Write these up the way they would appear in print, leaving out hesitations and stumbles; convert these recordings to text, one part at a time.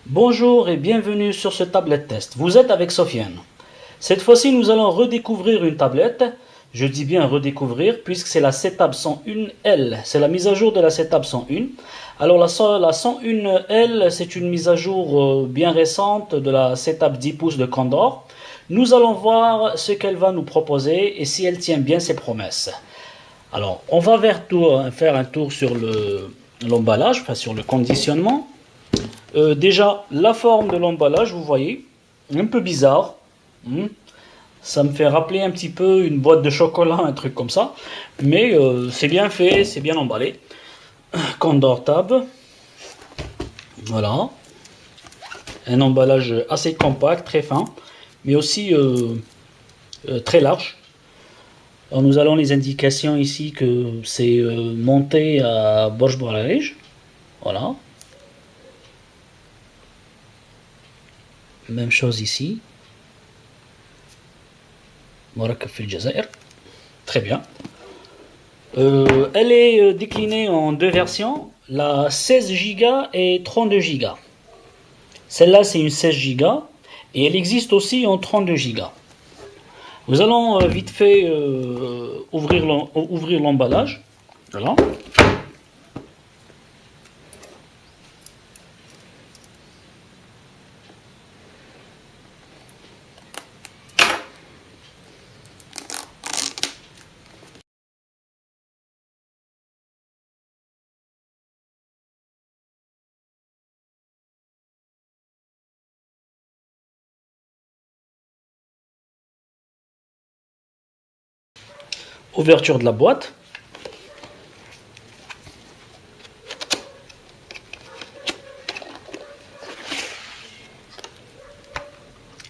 Bonjour et bienvenue sur ce tablette test. Vous êtes avec Sofiane. Cette fois-ci, nous allons redécouvrir une tablette. Je dis bien redécouvrir puisque c'est la Setab 101L. C'est la mise à jour de la Setab 101. Alors la 101L, c'est une mise à jour bien récente de la Setab 10 pouces de Condor. Nous allons voir ce qu'elle va nous proposer et si elle tient bien ses promesses. Alors, on va faire un tour sur l'emballage, enfin sur le conditionnement. Déjà, la forme de l'emballage, vous voyez, un peu bizarre. Ça me fait rappeler un petit peu une boîte de chocolat, un truc comme ça. Mais c'est bien fait, c'est bien emballé. Condor Tab. Voilà. Un emballage assez compact, très fin, mais aussi très large. Alors nous avons les indications ici que c'est monté à Borj Boralej. Voilà. Même chose ici. Morakab fil Jazair. Très bien. Elle est déclinée en deux versions, la 16 Go et 32 Go. Celle-là, c'est une 16 Go et elle existe aussi en 32 Go. Nous allons vite fait ouvrir l'emballage. Voilà. Ouverture de la boîte.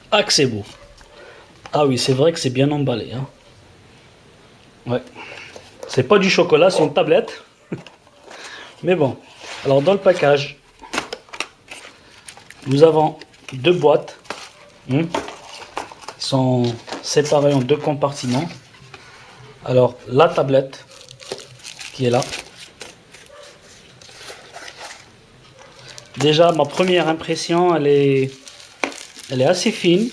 Ah, que c'est beau. Ah oui, c'est vrai que c'est bien emballé. Hein. Ouais. C'est pas du chocolat, c'est une tablette. Mais bon. Alors, dans le package, nous avons deux boîtes. Qui sont séparées en deux compartiments. Alors, la tablette qui est là. Déjà, ma première impression, elle est assez fine.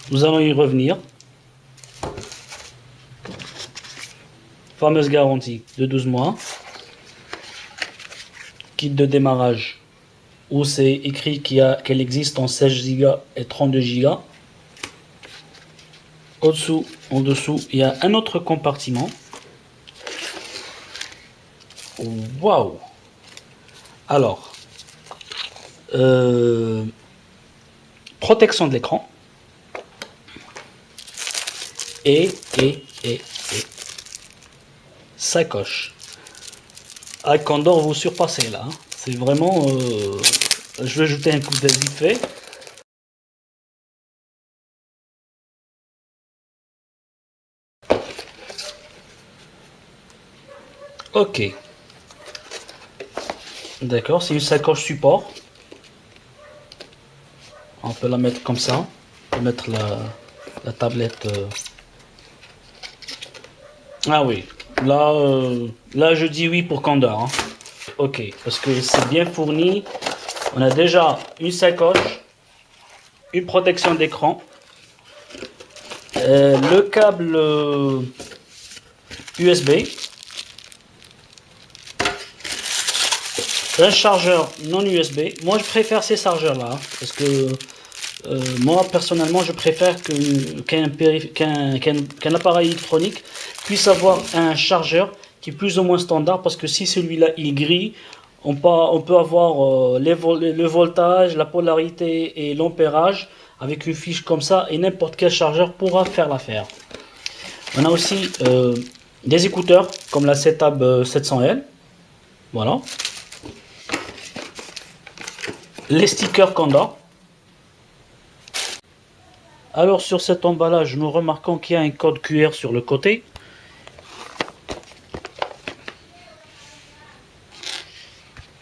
Nous allons y revenir. Fameuse garantie de 12 mois. Kit de démarrage où c'est écrit qu'elle existe en 16 Go et 32 Go. En dessous, il y a un autre compartiment. Waouh! Alors, protection de l'écran. Et sacoche. Ah, Condor, vous surpassez là. Hein. C'est vraiment... je vais ajouter un coup d'œil vite fait. Ok. D'accord, c'est une sacoche support. On peut la mettre comme ça. On peut mettre la tablette... Ah oui, là je dis oui pour Condor. Hein. Ok, parce que c'est bien fourni. On a déjà une sacoche, une protection d'écran, le câble USB, un chargeur non USB. Moi je préfère ces chargeurs là, hein, parce que moi personnellement je préfère qu'un appareil électronique puisse avoir un chargeur qui est plus ou moins standard, parce que si celui-là il grille, on peut avoir le voltage, la polarité et l'ampérage avec une fiche comme ça, et n'importe quel chargeur pourra faire l'affaire. On a aussi des écouteurs comme la Setab 700L. Voilà. Les stickers Condor. Alors sur cet emballage, nous remarquons qu'il y a un code QR sur le côté.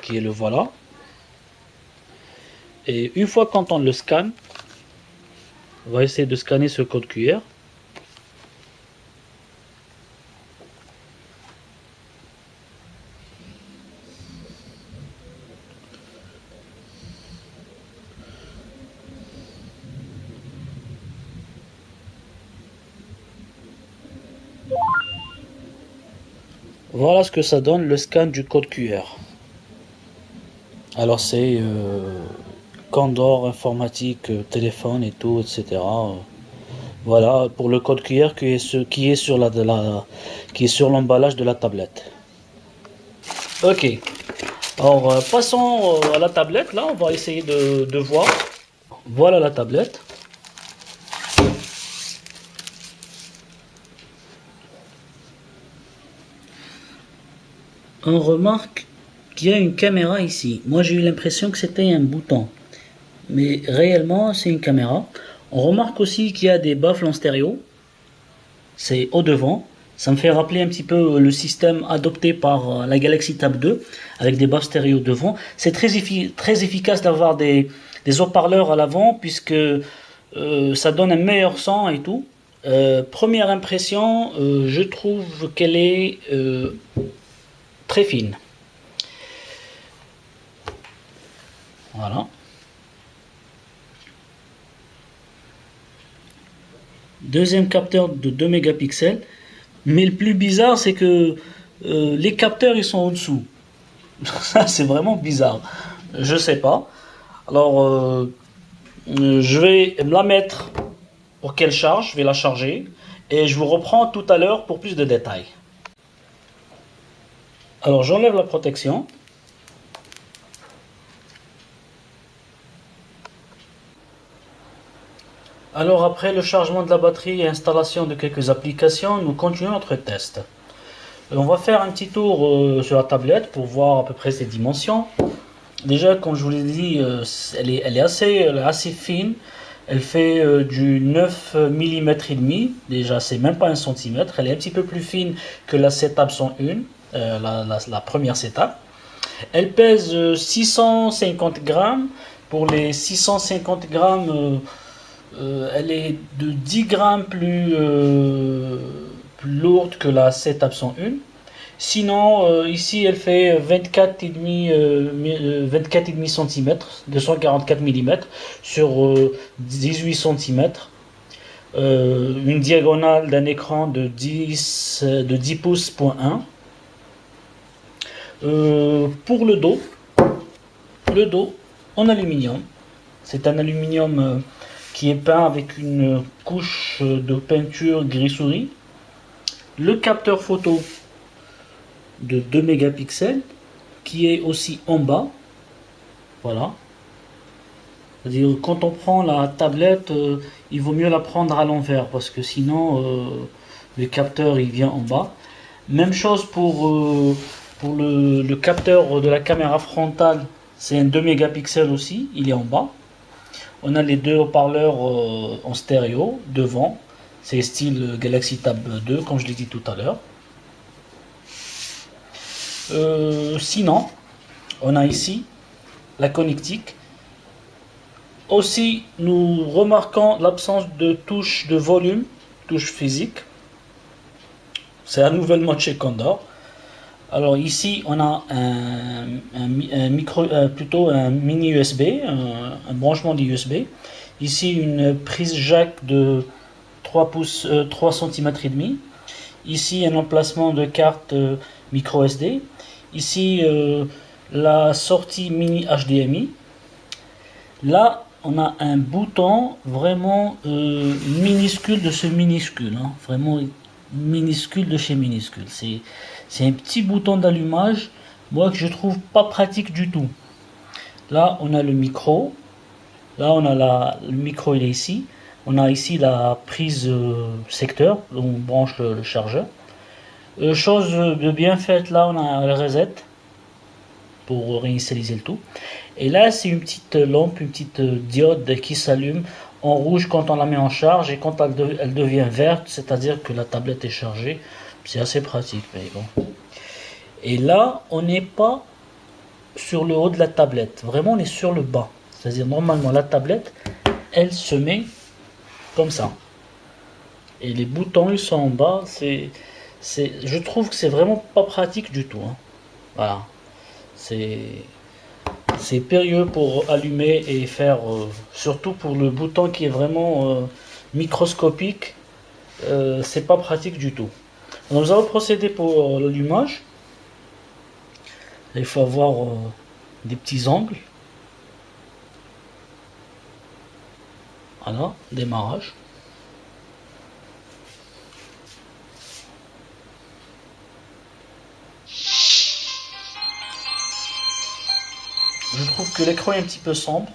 Qui est le voilà. Et une fois quand on le scanne, on va essayer de scanner ce code QR. Voilà ce que ça donne le scan du code QR. Alors c'est Condor informatique, téléphone et tout, etc. Voilà pour le code QR qui est sur l'emballage de la tablette. Ok. Alors passons à la tablette. Là, on va essayer de voir. Voilà la tablette. On remarque qu'il y a une caméra ici. Moi, j'ai eu l'impression que c'était un bouton, mais réellement, c'est une caméra. On remarque aussi qu'il y a des baffles en stéréo. C'est au devant. Ça me fait rappeler un petit peu le système adopté par la Galaxy Tab 2 avec des baffles stéréo devant. C'est très efficace d'avoir des haut-parleurs à l'avant puisque ça donne un meilleur son et tout. Première impression, je trouve qu'elle est très fine. Voilà. Deuxième capteur de 2 mégapixels. Mais le plus bizarre, c'est que les capteurs, ils sont en dessous. Ça, c'est vraiment bizarre. Je sais pas. Alors, je vais me la mettre pour qu'elle charge. Je vais la charger. Et je vous reprends tout à l'heure pour plus de détails. Alors, j'enlève la protection. Alors, après le chargement de la batterie et installation de quelques applications, nous continuons notre test. On va faire un petit tour sur la tablette pour voir à peu près ses dimensions. Déjà, comme je vous l'ai dit, elle est assez fine. Elle fait du 9 mm et demi. Déjà, c'est même pas 1 cm. Elle est un petit peu plus fine que la Setab 101, la première Setab. Elle pèse 650 grammes. Pour les 650 grammes, elle est de 10 grammes plus lourde que la Setab 101. Sinon, ici, elle fait 24,5 cm, 244 mm sur 18 cm. Une diagonale d'un écran de 10 pouces, point 1. Pour le dos en aluminium. C'est un aluminium qui est peint avec une couche de peinture gris-souris. Le capteur photo de 2 mégapixels qui est aussi en bas. Voilà. C'est-à-dire quand on prend la tablette, il vaut mieux la prendre à l'envers parce que sinon le capteur il vient en bas. Même chose pour le capteur de la caméra frontale, c'est un 2 mégapixels aussi, il est en bas. On a les deux haut-parleurs en stéréo devant, c'est style Galaxy Tab 2 comme je l'ai dit tout à l'heure. Sinon, on a ici la connectique. Aussi, nous remarquons l'absence de touche de volume, touche physique. C'est un nouvel mode chez Condor. Alors ici, on a plutôt un mini USB, un branchement d'USB. Ici, une prise jack de 3 cm et demi. Ici, un emplacement de carte micro SD. Ici, la sortie mini HDMI. Là, on a un bouton vraiment minuscule de ce minuscule. Hein, vraiment minuscule de chez minuscule. C'est un petit bouton d'allumage, moi que je trouve pas pratique du tout. Là, on a le micro. Là, on a le micro, il est ici. On a ici la prise secteur, où on branche le chargeur. Chose de bien faite, là, on a le reset pour réinitialiser le tout. Et là, c'est une petite lampe, une petite diode qui s'allume en rouge quand on la met en charge et quand elle devient verte, c'est-à-dire que la tablette est chargée. C'est assez pratique, mais bon. Et là, on n'est pas sur le haut de la tablette. Vraiment, on est sur le bas. C'est-à-dire, normalement, la tablette, elle se met comme ça. Et les boutons, ils sont en bas. Je trouve que c'est vraiment pas pratique du tout. Hein. Voilà. C'est périlleux pour allumer et faire... surtout pour le bouton qui est vraiment microscopique. C'est pas pratique du tout. Nous allons procéder pour l'allumage. Il faut avoir des petits angles. Voilà, démarrage. Je trouve que l'écran est un petit peu sombre.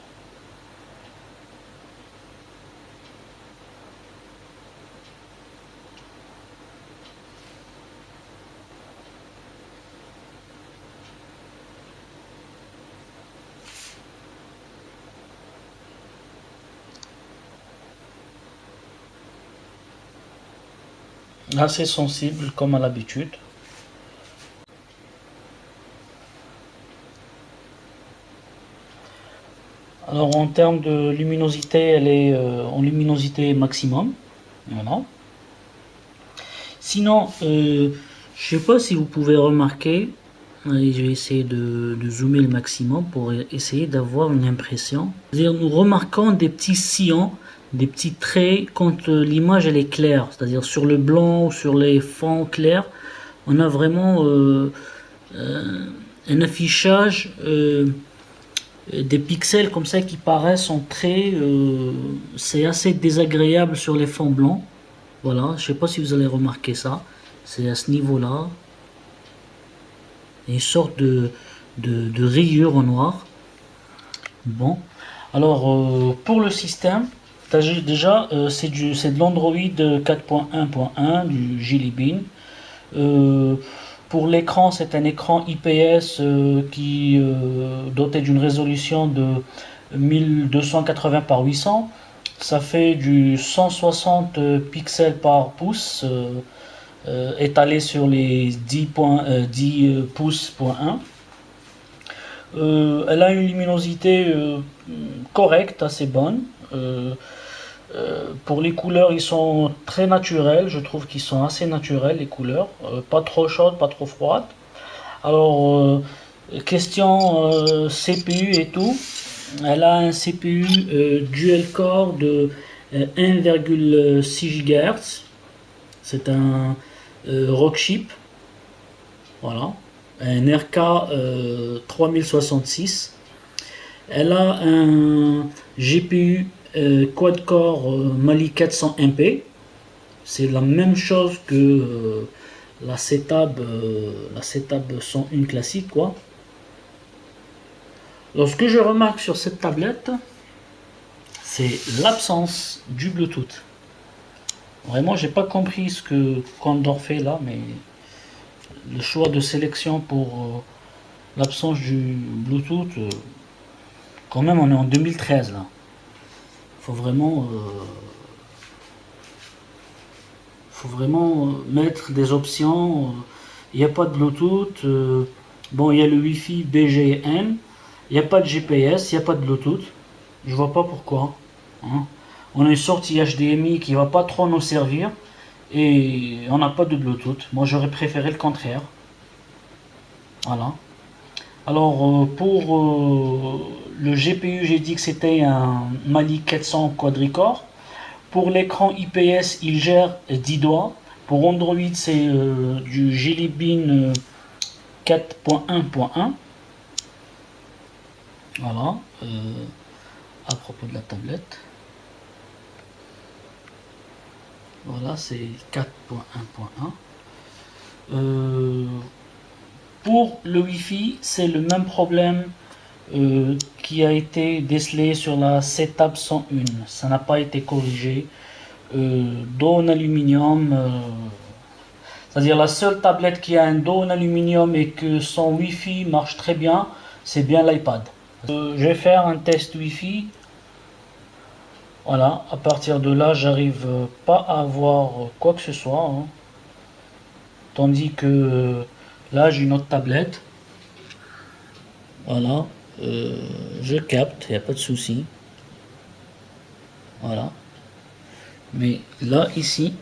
Assez sensible comme à l'habitude. Alors en termes de luminosité, elle est en luminosité maximum. Voilà. Sinon, je sais pas si vous pouvez remarquer, allez, je vais essayer de zoomer le maximum pour essayer d'avoir une impression. C'est-à-dire nous remarquons des petits sillons, des petits traits quand l'image elle est claire, c'est-à-dire sur le blanc ou sur les fonds clairs, on a vraiment un affichage des pixels comme ça qui paraissent en traits, c'est assez désagréable sur les fonds blancs. Voilà, je sais pas si vous allez remarquer ça, c'est à ce niveau-là, une sorte de rayure en noir. Bon, alors pour le système, déjà c'est de l'Android 4.1.1 du Jelly Bean. Pour l'écran, c'est un écran IPS qui doté d'une résolution de 1280 par 800. Ça fait du 160 pixels par pouce étalé sur les 10 pouces.1. Elle a une luminosité correcte, assez bonne. Pour les couleurs, ils sont très naturels. Je trouve qu'ils sont assez naturels, les couleurs. Pas trop chaudes, pas trop froides. Alors, question CPU et tout. Elle a un CPU dual core de 1,6 GHz. C'est un Rockchip. Voilà. Un RK 3066. Elle a un GPU quad-core Mali 400 MP. C'est la même chose que la Setab 101 classique, quoi. Alors, ce que je remarque sur cette tablette, c'est l'absence du Bluetooth. Vraiment, j'ai pas compris ce que Condor fait là, mais le choix de sélection pour l'absence du Bluetooth, quand même, on est en 2013 là. Faut vraiment mettre des options. Il n'y a pas de Bluetooth. Bon, il y a le Wi-Fi BGN. Il n'y a pas de GPS, il n'y a pas de Bluetooth. Je vois pas pourquoi. Hein. On a une sortie HDMI qui va pas trop nous servir. Et on n'a pas de Bluetooth. Moi, j'aurais préféré le contraire. Voilà. Alors, pour le GPU, j'ai dit que c'était un Mali 400 quadricore. Pour l'écran IPS, il gère 10 doigts. Pour Android, c'est du Jelly Bean 4.1.1. Voilà. À propos de la tablette. Voilà, c'est 4.1.1. Pour le Wi-Fi, c'est le même problème qui a été décelé sur la Setab 101. Ça n'a pas été corrigé. Dos en aluminium. C'est-à-dire la seule tablette qui a un dos en aluminium et que son Wi-Fi marche très bien, c'est bien l'iPad. Je vais faire un test Wi-Fi. Voilà, à partir de là, j'arrive pas à avoir quoi que ce soit. Hein. Tandis que là, j'ai une autre tablette. Voilà, je capte, il n'y a pas de souci. Voilà. Mais là, ici,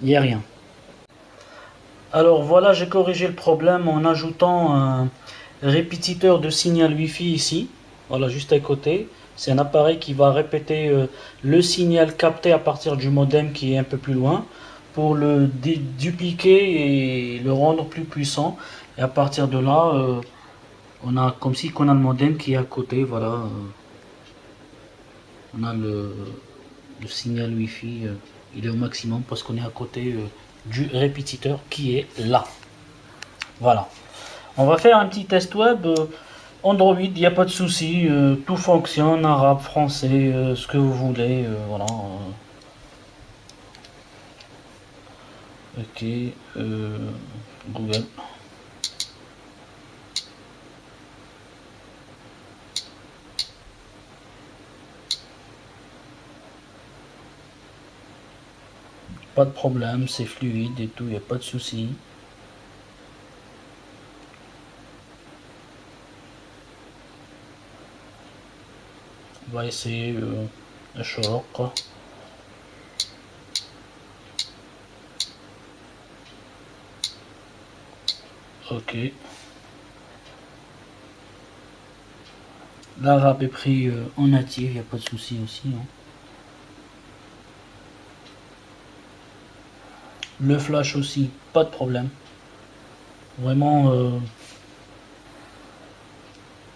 il n'y a rien. Alors voilà, j'ai corrigé le problème en ajoutant un répétiteur de signal Wi-Fi ici. Voilà, juste à côté. C'est un appareil qui va répéter le signal capté à partir du modem qui est un peu plus loin pour le dupliquer et le rendre plus puissant. Et à partir de là, on a comme si qu'on a le modem qui est à côté. Voilà, on a le signal Wi-Fi, il est au maximum parce qu'on est à côté du répétiteur qui est là. Voilà. On va faire un petit test web. Android, il n'y a pas de souci, tout fonctionne, arabe, français, ce que vous voulez, voilà. Ok, Google. Pas de problème, c'est fluide et tout, il n'y a pas de souci. On va essayer un short. Ok. L'arabe est pris en natif, il n'y a pas de souci aussi. Hein. Le flash aussi, pas de problème. Vraiment,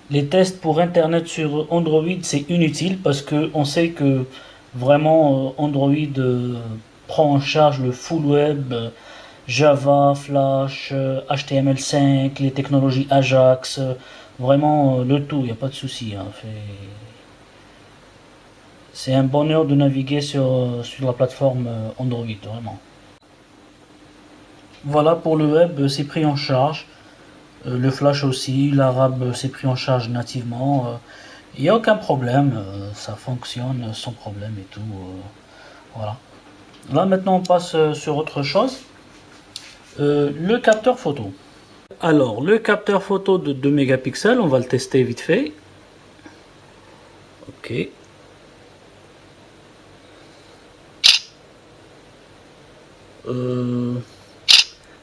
les tests pour Internet sur Android, c'est inutile parce que on sait que vraiment Android prend en charge le full web, Java, Flash, HTML5, les technologies Ajax, vraiment le tout, il n'y a pas de souci. Hein, c'est un bonheur de naviguer sur la plateforme Android, vraiment. Voilà pour le web, c'est pris en charge. Le flash aussi, l'arabe c'est pris en charge nativement. Il n'y a aucun problème, ça fonctionne sans problème et tout. Voilà. Là maintenant on passe sur autre chose. Le capteur photo. Alors le capteur photo de 2 mégapixels, on va le tester vite fait. Ok.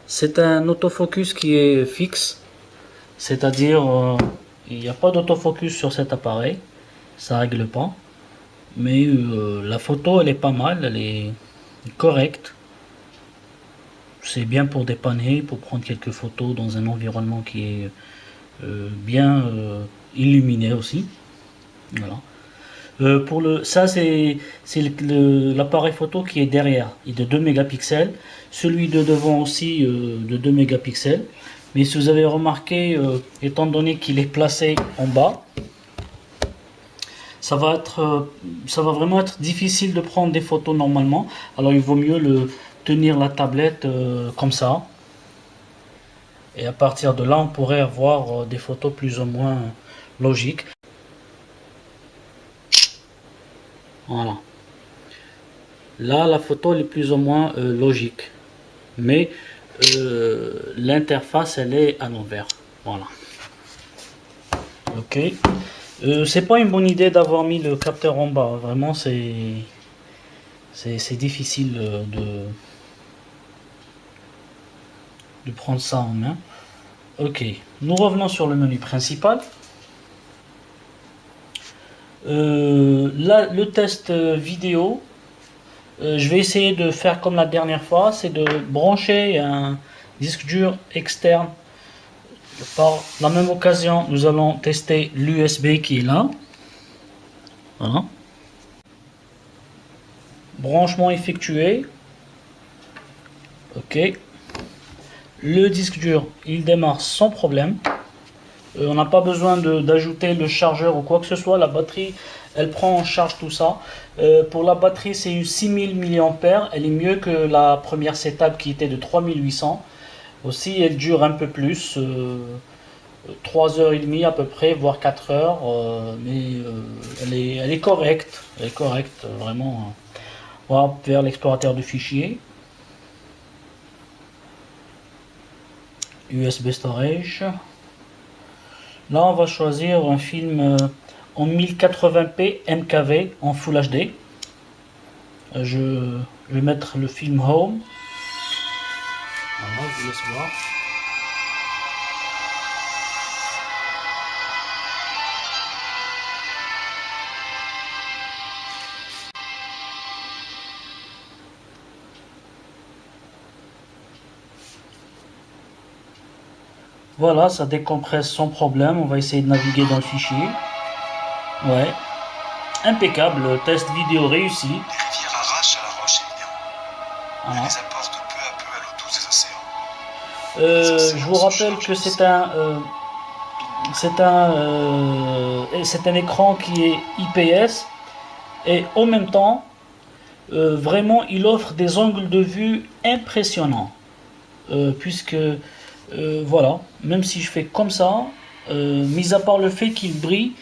C'est un autofocus qui est fixe, c'est-à-dire il n'y a pas d'autofocus sur cet appareil, ça règle pas. Mais la photo elle est pas mal, elle est correcte. C'est bien pour dépanner, pour prendre quelques photos dans un environnement qui est bien illuminé aussi. Voilà. Ça c'est l'appareil photo qui est derrière, il est de 2 mégapixels. Celui de devant aussi de 2 mégapixels. Mais si vous avez remarqué, étant donné qu'il est placé en bas, ça va vraiment être difficile de prendre des photos normalement. Alors il vaut mieux tenir la tablette comme ça. Et à partir de là, on pourrait avoir des photos plus ou moins logiques. Voilà. Là, la photo elle est plus ou moins logique. Mais l'interface, elle est à l'envers. Voilà. Ok. C'est pas une bonne idée d'avoir mis le capteur en bas. Vraiment, c'est difficile de prendre ça en main. Ok. Nous revenons sur le menu principal. Là, le test vidéo, je vais essayer de faire comme la dernière fois, c'est de brancher un disque dur externe. Par la même occasion, nous allons tester l'USB qui est là. Voilà. Branchement effectué. Ok. Le disque dur, il démarre sans problème. On n'a pas besoin d'ajouter le chargeur ou quoi que ce soit. La batterie, elle prend en charge tout ça. Pour la batterie, c'est une 6000 mAh. Elle est mieux que la première setup qui était de 3800. Aussi, elle dure un peu plus. 3h30 à peu près, voire 4 heures. Mais elle est correcte. Elle est correcte, vraiment. On va vers l'explorateur de fichiers. USB storage. Là, on va choisir un film en 1080p MKV en Full HD. Je vais mettre le film Home. Voilà, je vous laisse voir. Voilà, ça décompresse sans problème. On va essayer de naviguer dans le fichier. Ouais, impeccable. Test vidéo réussi. Les rivières arrachent à la roche évidemment. Voilà. Elles apportent peu à peu à l'eau douce des océans. Je vous rappelle que c'est un écran qui est IPS et en même temps, vraiment, il offre des angles de vue impressionnants. Puisque, voilà, même si je fais comme ça, mis à part le fait qu'il brille,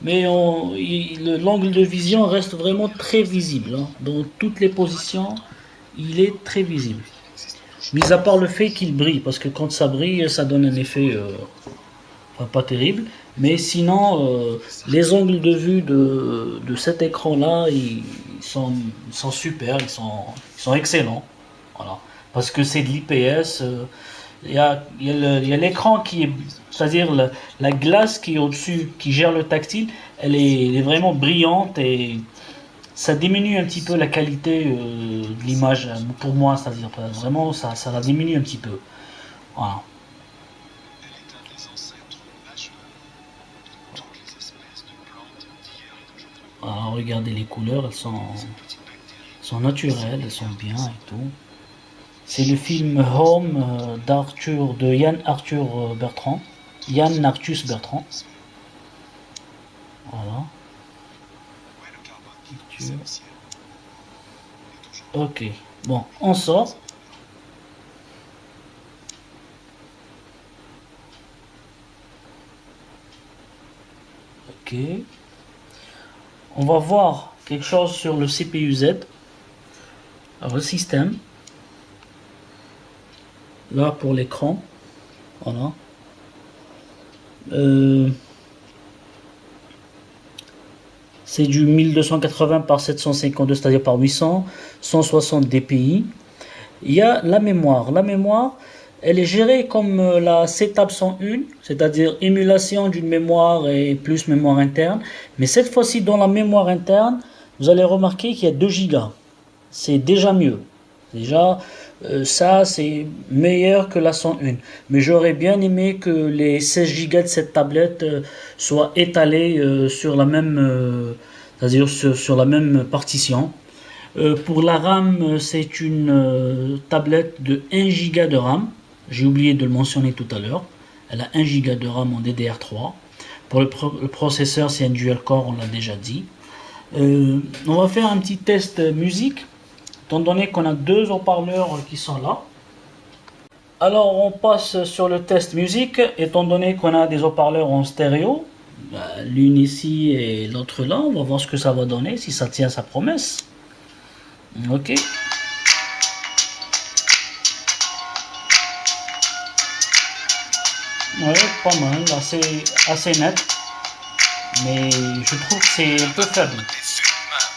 mais l'angle de vision reste vraiment très visible, hein. Dans toutes les positions, il est très visible. Mis à part le fait qu'il brille, parce que quand ça brille, ça donne un effet enfin, pas terrible. Mais sinon, les angles de vue de cet écran-là, ils sont super, ils sont excellents. Voilà. Parce que c'est de l'IPS. Il y a l'écran qui est, c'est-à-dire la glace qui est au-dessus, qui gère le tactile, elle est vraiment brillante et ça diminue un petit peu la qualité de l'image pour moi, c'est-à-dire vraiment ça la diminue un petit peu. Voilà. Elle est un des ancêtres majeurs de toutes les espèces de plantes d'hier et d'aujourd'hui. Alors, regardez les couleurs, Ces petites bactéries sont naturelles, elles sont bien et tout. C'est le film Home de Yann Arthus Bertrand. Yann Arthus Bertrand. Voilà. ouais, le carbone qui nourrissait le ciel est Ok. aujourd'hui Bon, on sort. Ok. On va voir quelque chose sur le CPU-Z. Alors, le système. Là, pour l'écran. Voilà. C'est du 1280 par 752, c'est-à-dire par 800, 160 dpi. Il y a la mémoire. La mémoire, elle est gérée comme la CTAB 101, c'est-à-dire émulation d'une mémoire et plus mémoire interne. Mais cette fois-ci, dans la mémoire interne, vous allez remarquer qu'il y a 2 Go. C'est déjà mieux. Déjà, ça, c'est meilleur que la 101. Mais j'aurais bien aimé que les 16 Go de cette tablette soient étalés sur la même, c'est-à-dire sur la même partition. Pour la RAM, c'est une tablette de 1 Go de RAM. J'ai oublié de le mentionner tout à l'heure. Elle a 1 Go de RAM en DDR3. Pour le processeur, c'est un dual core, on l'a déjà dit. On va faire un petit test musique, étant donné qu'on a 2 haut-parleurs qui sont là. Alors, on passe sur le test musique, étant donné qu'on a des haut-parleurs en stéréo. L'une ici et l'autre là. On va voir ce que ça va donner, si ça tient sa promesse. Ok. Ouais, pas mal, assez net. Mais je trouve que c'est un peu faible.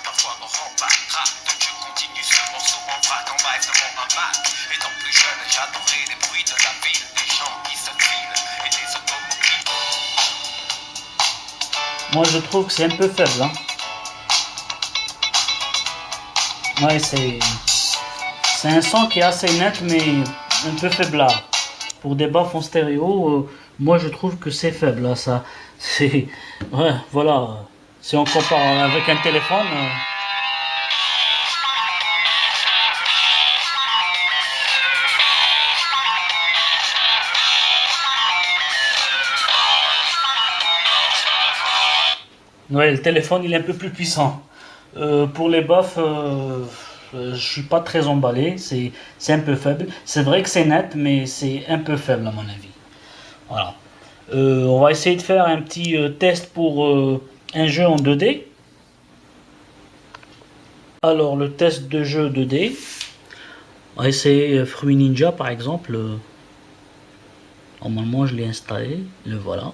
parfois on rend pas rap, donc je continue ce morceau en vrac en live devant un Mac. Étant plus jeune, j'adorais les bruits de la ville, des gens qui se filent et des automobiles. Moi je trouve que c'est un peu faible, hein. Ouais, c'est un son qui est assez net mais un peu faiblard. Pour des baffes en stéréo, moi je trouve que c'est faible, là, ça. C'est. Ouais, voilà. Si on compare avec un téléphone. Ouais, le téléphone il est un peu plus puissant. Pour les baffes, je suis pas très emballé. C'est un peu faible. C'est vrai que c'est net, mais c'est un peu faible à mon avis. Voilà. On va essayer de faire un petit test pour un jeu en 2D. Alors, le test de jeu 2D. On va essayer Fruit Ninja par exemple. Normalement, je l'ai installé. Le voilà.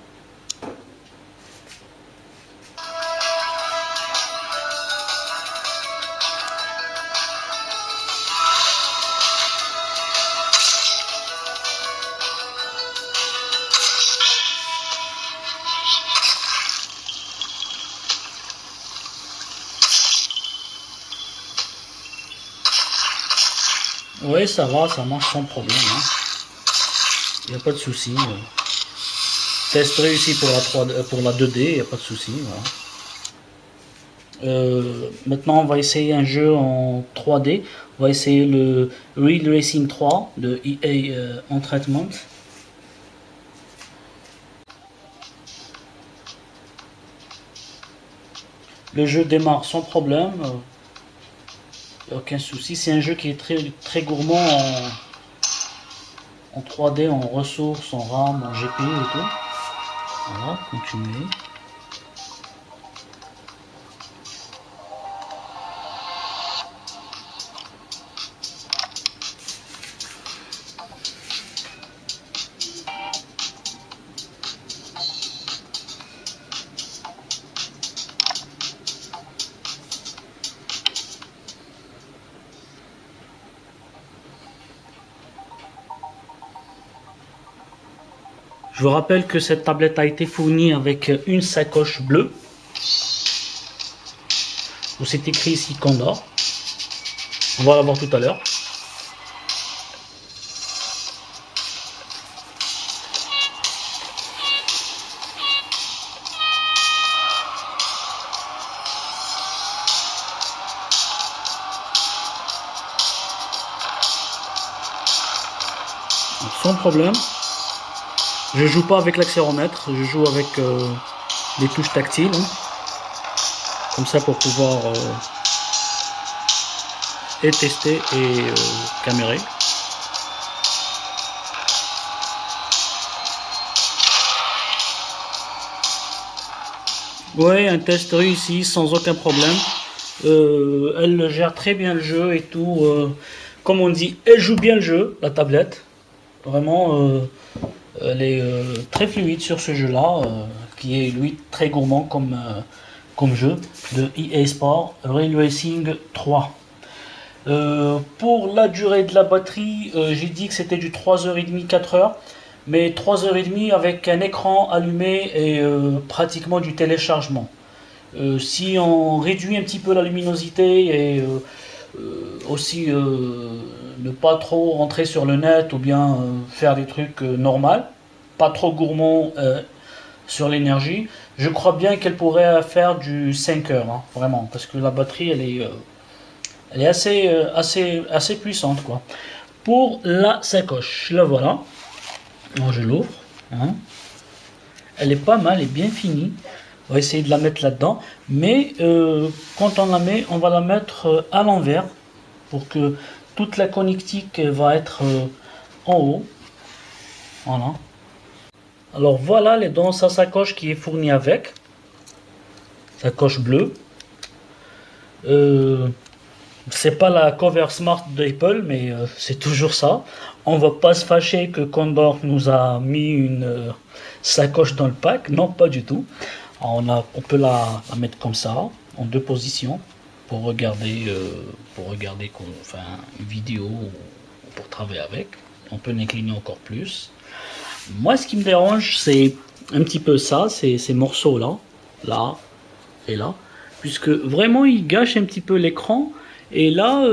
Oui, ça va, ça marche sans problème, hein. Il n'y a pas de souci. Test réussi pour pour la 2D, il n'y a pas de souci. Voilà. Maintenant, on va essayer un jeu en 3D. On va essayer le Real Racing 3 de EA Entertainment. Le jeu démarre sans problème. Aucun souci. C'est un jeu qui est très gourmand en 3D, en ressources, en RAM, en GPU et tout. Voilà, continuer. Je vous rappelle que cette tablette a été fournie avec une sacoche bleue, où c'est écrit ici Condor. On va la voir tout à l'heure. Sans problème. Je joue pas avec l'accéléromètre, je joue avec les touches tactiles, hein, comme ça pour pouvoir et tester et camérer. Ouais, un test réussi sans aucun problème. Elle gère très bien le jeu et tout. Comme on dit, elle joue bien le jeu, la tablette. Vraiment. Elle est très fluide sur ce jeu-là, qui est lui très gourmand comme jeu de EA Sport Real Racing 3. Pour la durée de la batterie, j'ai dit que c'était du 3h30, 4h, mais 3h30 avec un écran allumé et pratiquement du téléchargement. Si on réduit un petit peu la luminosité et aussi ne pas trop rentrer sur le net ou bien faire des trucs normaux, pas trop gourmand sur l'énergie, je crois bien qu'elle pourrait faire du 5 heures, hein, vraiment, parce que la batterie elle est assez puissante, quoi. Pour la sacoche, la voilà. Alors, je l'ouvre, hein. Elle est pas mal, elle est bien finie. On va essayer de la mettre là-dedans, mais quand on la met, on va la mettre à l'envers pour que toute la connectique va être en haut. Voilà. Alors voilà, elle est dans sa sacoche qui est fournie avec. Sacoche bleue. C'est pas la cover smart d'Apple, mais c'est toujours ça. On va pas se fâcher que Condor nous a mis une sacoche dans le pack. Non, pas du tout. On peut la mettre comme ça, en deux positions, pour regarder une vidéo ou pour travailler avec. On peut l'incliner encore plus. Moi, ce qui me dérange, c'est un petit peu ça, ces morceaux-là, là et là, puisque vraiment, ils gâchent un petit peu l'écran. Et là,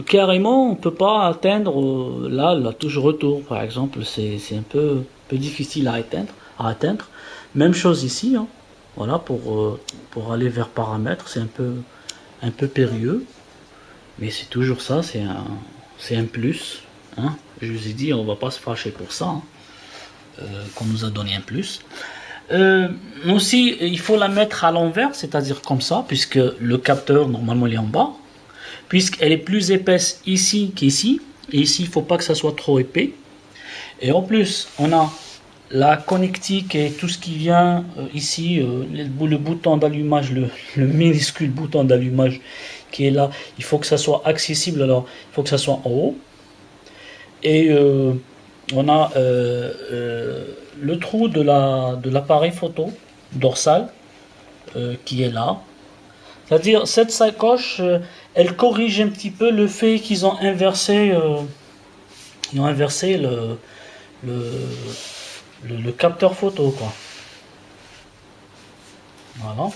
carrément, on peut pas atteindre là la touche retour, par exemple. C'est un peu difficile à atteindre. Même chose ici, hein. Voilà, pour aller vers paramètres, c'est un peu périlleux, mais c'est toujours ça, c'est un plus, hein. Je vous ai dit, on va pas se fâcher pour ça, hein, qu'on nous a donné un plus. Aussi, il faut la mettre à l'envers, c'est-à-dire comme ça, puisque le capteur, normalement, il est en bas, puisqu'elle est plus épaisse ici qu'ici, et ici, il faut pas que ça soit trop épais. Et en plus, on a la connectique et tout ce qui vient ici, le bouton d'allumage, le minuscule bouton d'allumage qui est là, il faut que ça soit accessible, alors il faut que ça soit en haut. Et on a le trou de l'appareil photo dorsal qui est là. C'est-à-dire cette sacoche, elle corrige un petit peu le fait qu'ils ont inversé le capteur photo, quoi. Voilà.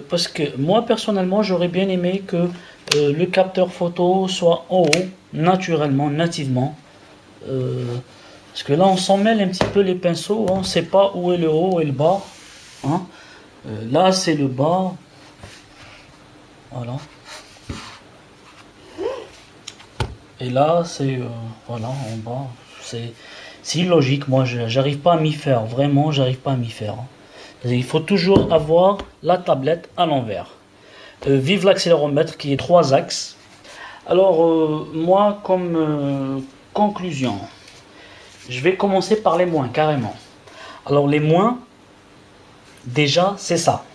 Parce que moi personnellement j'aurais bien aimé que le capteur photo soit en haut naturellement, nativement, Parce que là, on s'en mêle un petit peu les pinceaux. On ne sait pas où est le haut et le bas. Hein. Là, c'est le bas. Voilà. Et là, c'est voilà, en bas. C'est illogique. Moi, j'arrive pas à m'y faire. Vraiment, j'arrive pas à m'y faire. Il faut toujours avoir la tablette à l'envers. Vive l'accéléromètre qui est 3 axes. Alors, moi, comme conclusion, je vais commencer par les moins, carrément. Alors, les moins, déjà, c'est ça.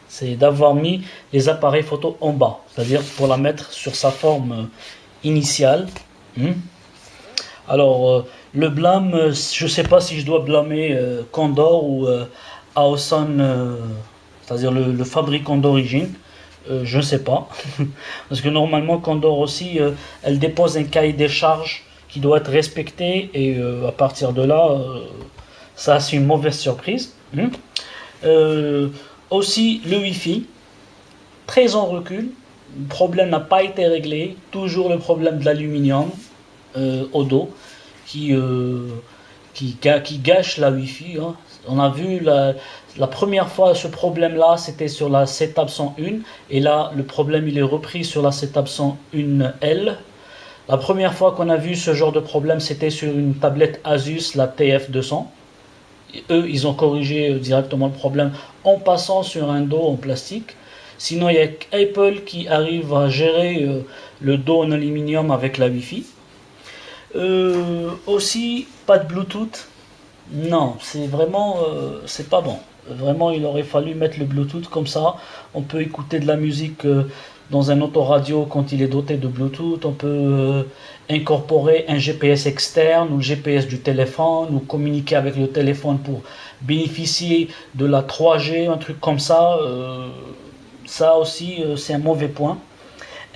C'est d'avoir mis les appareils photo en bas. C'est-à-dire pour la mettre sur sa forme initiale. Alors, le blâme, je ne sais pas si je dois blâmer Condor ou Aoson, c'est-à-dire le fabricant d'origine. Je ne sais pas. Parce que normalement, Condor aussi, elle dépose un cahier des charges qui doit être respecté. Et à partir de là, ça c'est une mauvaise surprise. Aussi, le Wi-Fi, très en recul. Le problème n'a pas été réglé. Toujours le problème de l'aluminium au dos qui gâche la Wi-Fi. Hein. On a vu la première fois ce problème-là, c'était sur la Setab 101. Et là, le problème, il est repris sur la Setab 101L. La première fois qu'on a vu ce genre de problème, c'était sur une tablette Asus, la TF200. Et eux, ils ont corrigé directement le problème en passant sur un dos en plastique. Sinon, il y a Apple qui arrive à gérer le dos en aluminium avec la Wi-Fi. Aussi, pas de Bluetooth. Non, c'est vraiment, c'est pas bon. Vraiment, il aurait fallu mettre le Bluetooth comme ça. On peut écouter de la musique dans un autoradio quand il est doté de Bluetooth. On peut incorporer un GPS externe ou le GPS du téléphone ou communiquer avec le téléphone pour bénéficier de la 3G, un truc comme ça. Ça aussi, c'est un mauvais point.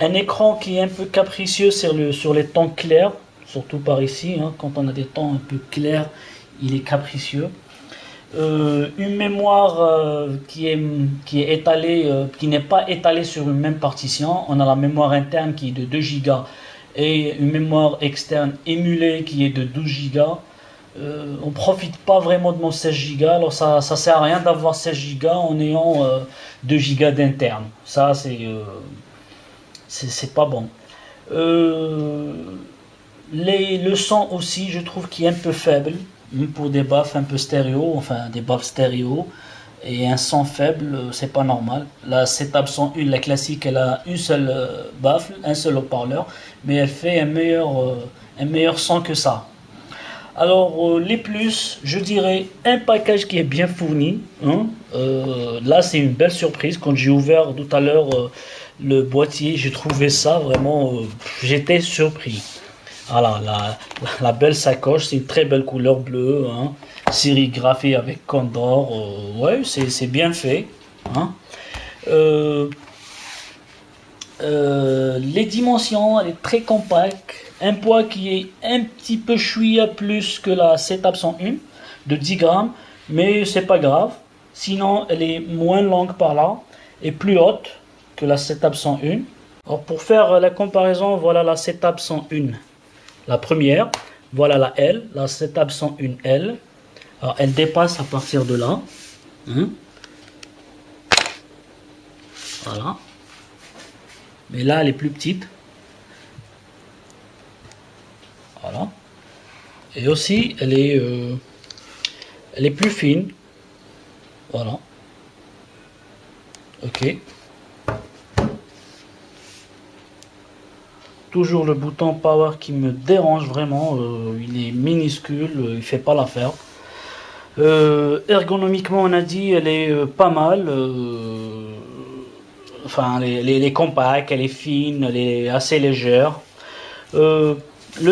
Un écran qui est un peu capricieux sur les tons clairs, surtout par ici, hein, quand on a des tons un peu clairs, il est capricieux. Une mémoire qui est étalée, qui n'est pas étalée sur une même partition. On a la mémoire interne qui est de 2 Go et une mémoire externe émulée qui est de 12 Go. On ne profite pas vraiment de nos 16 Go. Alors ça sert à rien d'avoir 16 Go en ayant 2 Go d'interne. Ça c'est pas bon. Le son aussi, je trouve qu'il est un peu faible. Pour des baffes un peu stéréo, enfin des baffes stéréo et un son faible, c'est pas normal. La Setab 101, la classique, elle a une seule baffle, un seul haut-parleur, mais elle fait un meilleur son que ça. Alors les plus, je dirais un package qui est bien fourni. Hein. Là c'est une belle surprise. Quand j'ai ouvert tout à l'heure le boîtier, j'ai trouvé ça vraiment, j'étais surpris. Voilà, la belle sacoche, c'est une très belle couleur bleue, hein, sérigraphie avec Condor, ouais, c'est bien fait. Hein. Les dimensions, elle est très compacte, un poids qui est un petit peu chouïa plus que la Setab 101, de 10 grammes, mais c'est pas grave. Sinon, elle est moins longue par là et plus haute que la Setab 101. Alors pour faire la comparaison, voilà la Setab 101. La première, voilà la L, la Setab 101L. Alors elle dépasse à partir de là. Hein. Voilà. Mais là, elle est plus petite. Voilà. Et aussi, elle est plus fine. Voilà. Ok. Toujours le bouton power qui me dérange vraiment, il est minuscule, il fait pas l'affaire. Ergonomiquement, on a dit, elle est pas mal. Enfin, elle est compacte, elle est fine, elle est assez légère. Le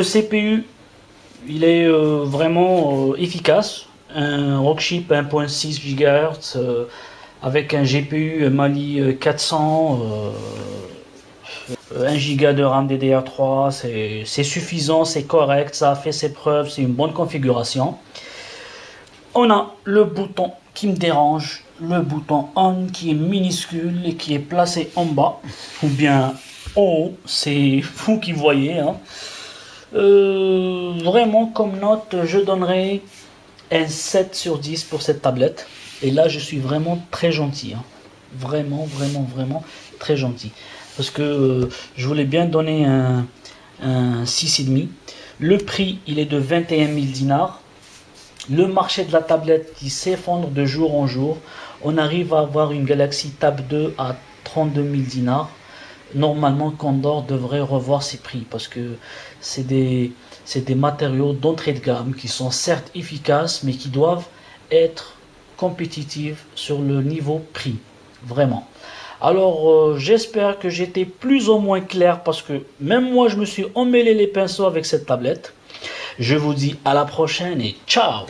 CPU, il est vraiment efficace. Un Rockchip 1.6 GHz avec un GPU Mali 400. 1 Go de RAM DDR3, c'est suffisant, c'est correct, ça a fait ses preuves, c'est une bonne configuration. On a le bouton qui me dérange, le bouton on qui est minuscule et qui est placé en bas ou bien en haut, c'est vous qui voyez. Hein. Vraiment, comme note, je donnerai un 7 sur 10 pour cette tablette. Et là, je suis vraiment très gentil. Hein. Vraiment, vraiment, vraiment très gentil. Parce que je voulais bien donner un 6,5. Le prix, il est de 21 000 dinars. Le marché de la tablette qui s'effondre de jour en jour. On arrive à avoir une Galaxy Tab 2 à 32 000 dinars. Normalement, Condor devrait revoir ses prix parce que c'est des matériaux d'entrée de gamme qui sont certes efficaces, mais qui doivent être compétitifs sur le niveau prix. Vraiment. Alors, j'espère que j'étais plus ou moins clair parce que même moi, je me suis emmêlé les pinceaux avec cette tablette. Je vous dis à la prochaine et ciao!